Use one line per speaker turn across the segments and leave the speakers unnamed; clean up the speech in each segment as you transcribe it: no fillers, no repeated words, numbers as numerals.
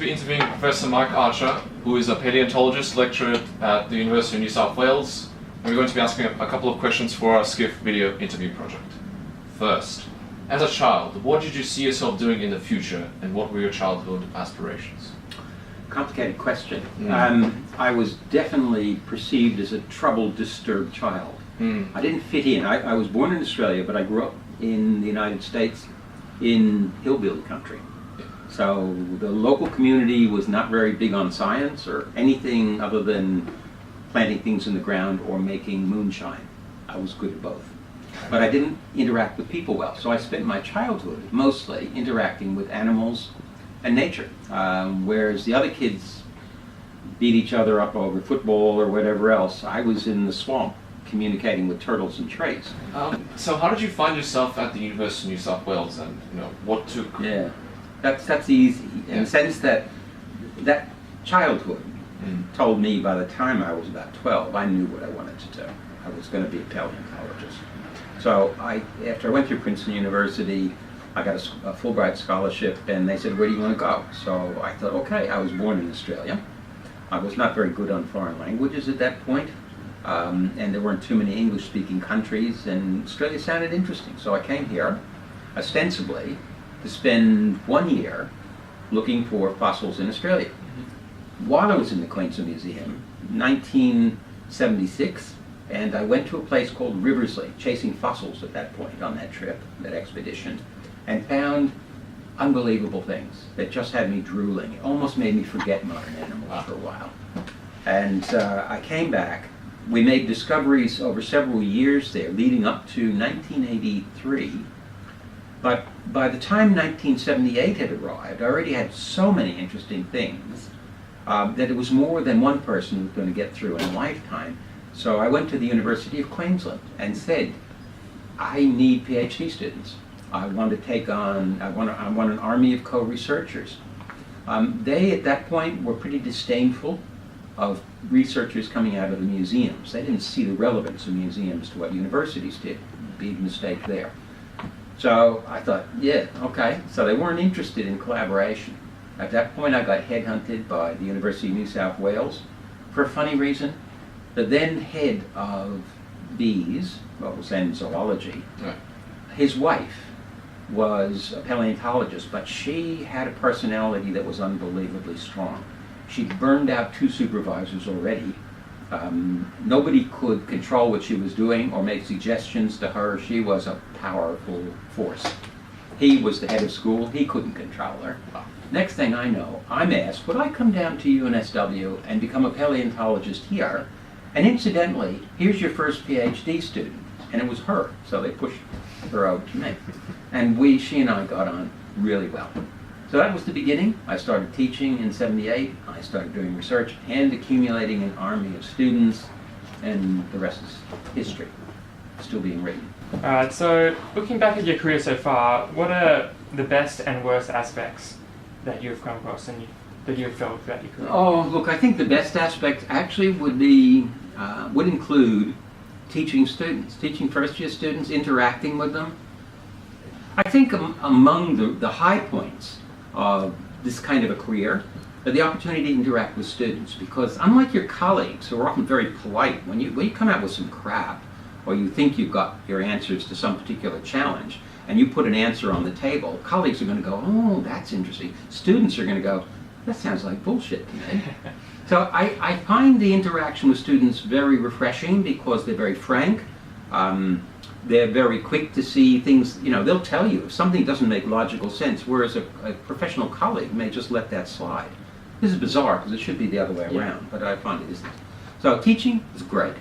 be interviewing Professor Mike Archer, who is a paleontologist lecturer at the University of New South Wales. And we're going to be asking a couple of questions for our SCIF video interview project. First, as a child, what did you see yourself doing in the future, and what were your childhood aspirations?
Complicated question. I was definitely perceived as a troubled, disturbed child. I didn't fit in. I was born in Australia, but I grew up in the United States in hillbilly country. So the local community was not very big on science or anything other than planting things in the ground or making moonshine. I was good at both. But I didn't interact with people well, so I spent my childhood mostly interacting with animals and nature, whereas the other kids beat each other up over football or whatever else. I was in the swamp communicating with turtles and trees.
So how did you find yourself at the University of New South Wales, and what took?
Yeah, that's easy in the sense that childhood told me by the time I was about 12, I knew what I wanted to do. I was going to be a paleontologist. So after I went through Princeton University, I got a Fulbright scholarship, and they said, where do you want to go? So I thought, okay, I was born in Australia. I was not very good on foreign languages at that point, and there weren't too many English-speaking countries, and Australia sounded interesting. So I came here, ostensibly, to spend 1 year looking for fossils in Australia. While I was in the Queensland Museum, 1976, and I went to a place called Riversley, chasing fossils at that point on that trip, that expedition, and found unbelievable things that just had me drooling. It almost made me forget modern animals for a while. And I came back. We made discoveries over several years there, leading up to 1983. But by the time 1978 had arrived, I already had so many interesting things that it was more than one person was going to get through in a lifetime. So I went to the University of Queensland and said, I need PhD students. I want to take on, I want an army of co-researchers. They, at that point, were pretty disdainful of researchers coming out of the museums. They didn't see the relevance of museums to what universities did. Big mistake there. So I thought, yeah, okay. So they weren't interested in collaboration. At that point, I got headhunted by the University of New South Wales for a funny reason. The then head of BEES, what was then zoology, his wife was a paleontologist, but she had a personality that was unbelievably strong. She'd burned out 2 supervisors already. Nobody could control what she was doing or make suggestions to her. She was a powerful force. He was the head of school. He couldn't control her. Next thing I know, I'm asked, would I come down to UNSW and become a paleontologist here? And incidentally, here's your first PhD student. And it was her, so they pushed her over to me. And she and I got on really well. So that was the beginning. I started teaching in '78. I started doing research and accumulating an army of students, and the rest is history, still being written.
Alright, so looking back at your career so far, what are the best and worst aspects that you've come across and that you've felt throughout your career?
Oh, look, I think the best aspect actually would include teaching students, teaching first-year students, interacting with them. I think among the high points of this kind of a career are the opportunity to interact with students, because unlike your colleagues, who are often very polite, when you come out with some crap, or you think you've got your answers to some particular challenge, and you put an answer on the table, colleagues are going to go, oh, that's interesting. Students are going to go, that sounds like bullshit to me. So I find the interaction with students very refreshing because they're very frank. They're very quick to see things, they'll tell you if something doesn't make logical sense, whereas a professional colleague may just let that slide. This is bizarre because it should be the other way around, but I find it isn't. So teaching is great.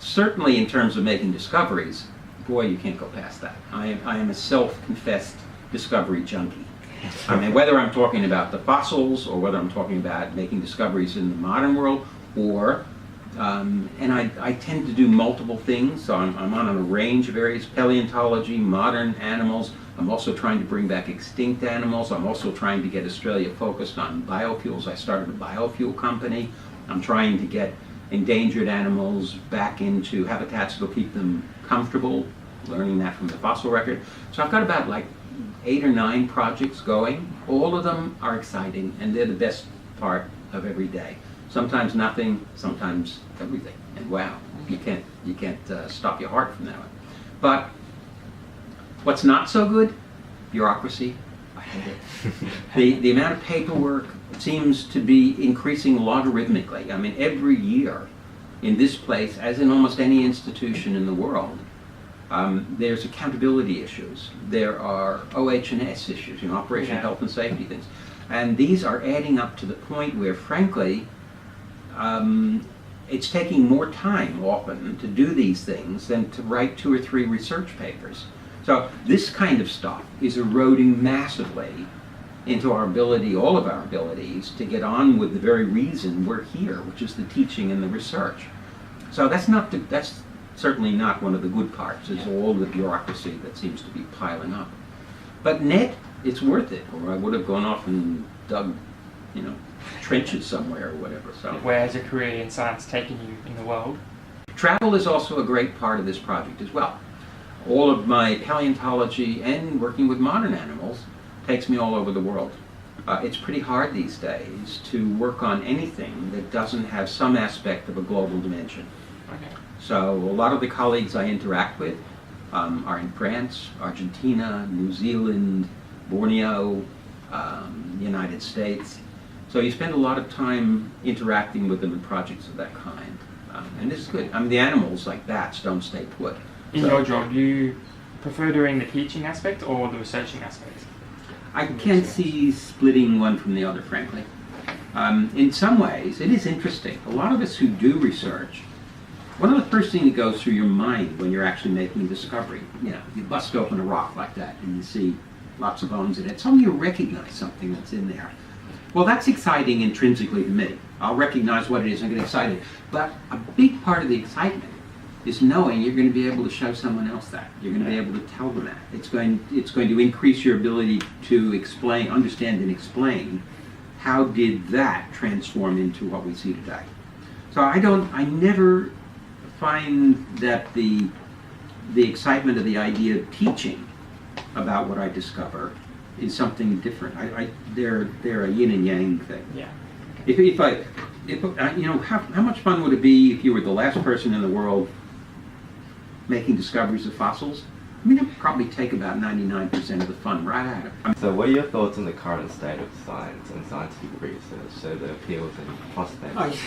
Certainly in terms of making discoveries, boy, you can't go past that. I am a self-confessed discovery junkie. I mean, whether I'm talking about the fossils or whether I'm talking about making discoveries in the modern world, or and I tend to do multiple things, so I'm on a range of areas: paleontology, modern animals. I'm also trying to bring back extinct animals. I'm also trying to get Australia focused on biofuels. I started a biofuel company. I'm trying to get endangered animals back into habitats that will keep them comfortable, learning that from the fossil record. So I've got about 8 or 9 projects going. All of them are exciting, and they're the best part of every day. Sometimes nothing, sometimes everything. And wow, you can't stop your heart from that one. But what's not so good? Bureaucracy. I hate it. The amount of paperwork seems to be increasing logarithmically. I mean, every year in this place, as in almost any institution in the world, there's accountability issues. There are OH&S issues, Operation Health and Safety things. And these are adding up to the point where, frankly, it's taking more time often to do these things than to write 2 or 3 research papers. So this kind of stuff is eroding massively into our ability, all of our abilities, to get on with the very reason we're here, which is the teaching and the research. So that's certainly not one of the good parts, is all the bureaucracy that seems to be piling up. But net, it's worth it, or I would have gone off and dug, trenches somewhere or whatever. So
where has your career in science taken you in the world?
travel is also a great part of this project as well. All of my paleontology and working with modern animals takes me all over the world. It's pretty hard these days to work on anything that doesn't have some aspect of a global dimension.
Okay.
So a lot of the colleagues I interact with are in France, Argentina, New Zealand, Borneo, United States. So you spend a lot of time interacting with them in projects of that kind. And this is good. I mean, the animals like bats don't stay put.
In your job, do you prefer doing the teaching aspect or the researching aspect?
I can't see splitting one from the other, frankly. In some ways, it is interesting. A lot of us who do research, one of the first things that goes through your mind when you're actually making a discovery, you bust open a rock like that and you see lots of bones in it. Suddenly you recognize something that's in there. Well, that's exciting intrinsically to me. I'll recognize what it is and get excited. But a big part of the excitement is knowing you're going to be able to show someone else that. You're going to be able to tell them that. It's going to increase your ability to explain, understand and explain how did that transform into what we see today. So I never find that the excitement of the idea of teaching about what I discover is something different. They're a yin and yang thing.
Yeah.
How much fun would it be if you were the last person in the world making discoveries of fossils? I mean, it would probably take about 99% of the fun right out of it.
So what are your thoughts on the current state of science and scientific research, so the fields and prospects?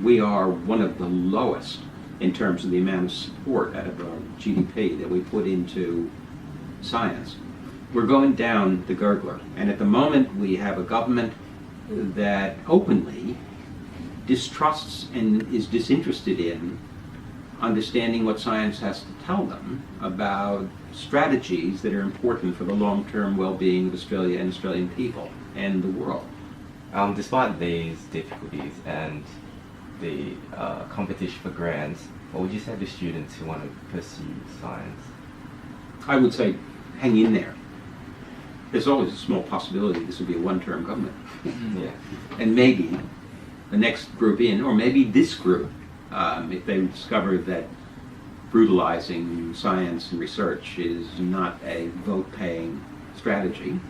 We are one of the lowest in terms of the amount of support out of our GDP that we put into science. We're going down the gurgler, and at the moment we have a government that openly distrusts and is disinterested in understanding what science has to tell them about strategies that are important for the long-term well-being of Australia and Australian people and the world.
Despite these difficulties and the competition for grants, what would you say to students who want to pursue science?
I would say hang in there. There's always a small possibility this will be a one-term government.
Yeah.
And maybe the next group in, or maybe this group, if they discover that brutalizing science and research is not a vote-paying strategy,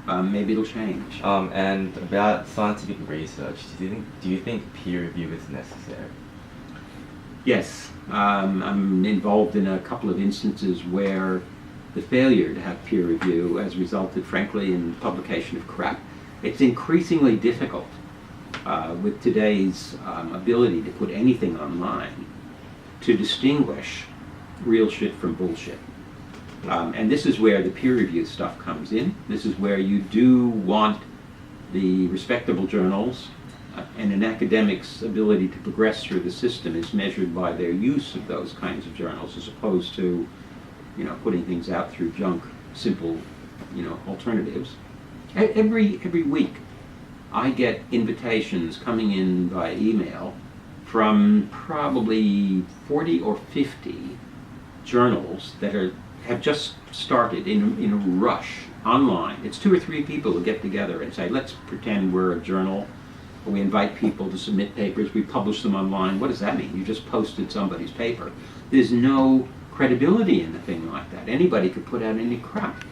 maybe it'll change.
And about scientific research, do you think peer review is necessary?
Yes, I'm involved in a couple of instances where the failure to have peer review has resulted, frankly, in publication of crap. It's increasingly difficult with today's ability to put anything online to distinguish real shit from bullshit. And this is where the peer review stuff comes in. This is where you do want the respectable journals and an academic's ability to progress through the system is measured by their use of those kinds of journals as opposed to putting things out through junk, simple, alternatives. Every week, I get invitations coming in by email from probably 40 or 50 journals that have just started in a rush online. It's 2 or 3 people who get together and say, let's pretend we're a journal. We invite people to submit papers. We publish them online. What does that mean? You just posted somebody's paper. There's no credibility in a thing like that. Anybody could put out any crap.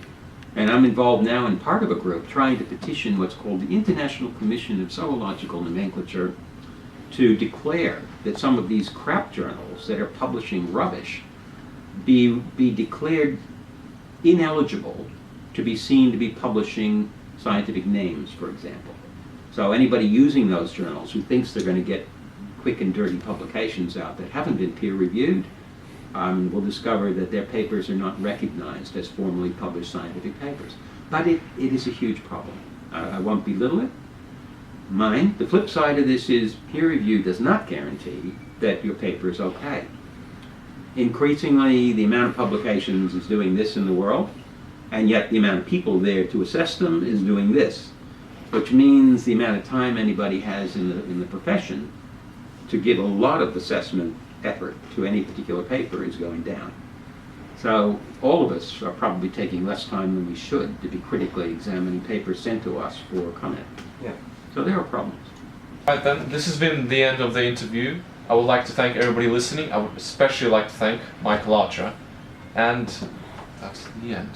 And I'm involved now in part of a group trying to petition what's called the International Commission of Zoological Nomenclature to declare that some of these crap journals that are publishing rubbish be declared ineligible to be seen to be publishing scientific names, for example. So anybody using those journals who thinks they're going to get quick and dirty publications out that haven't been peer-reviewed will discover that their papers are not recognized as formally published scientific papers. But it is a huge problem. I won't belittle it. The flip side of this is peer review does not guarantee that your paper is okay. Increasingly, the amount of publications is doing this in the world, and yet the amount of people there to assess them is doing this, which means the amount of time anybody has in the profession to give a lot of assessment effort to any particular paper is going down. So all of us are probably taking less time than we should to be critically examining papers sent to us for comment.
Yeah.
So there are problems.
Right then, this has been the end of the interview. I would like to thank everybody listening. I would especially like to thank Michael Archer. And that's the end.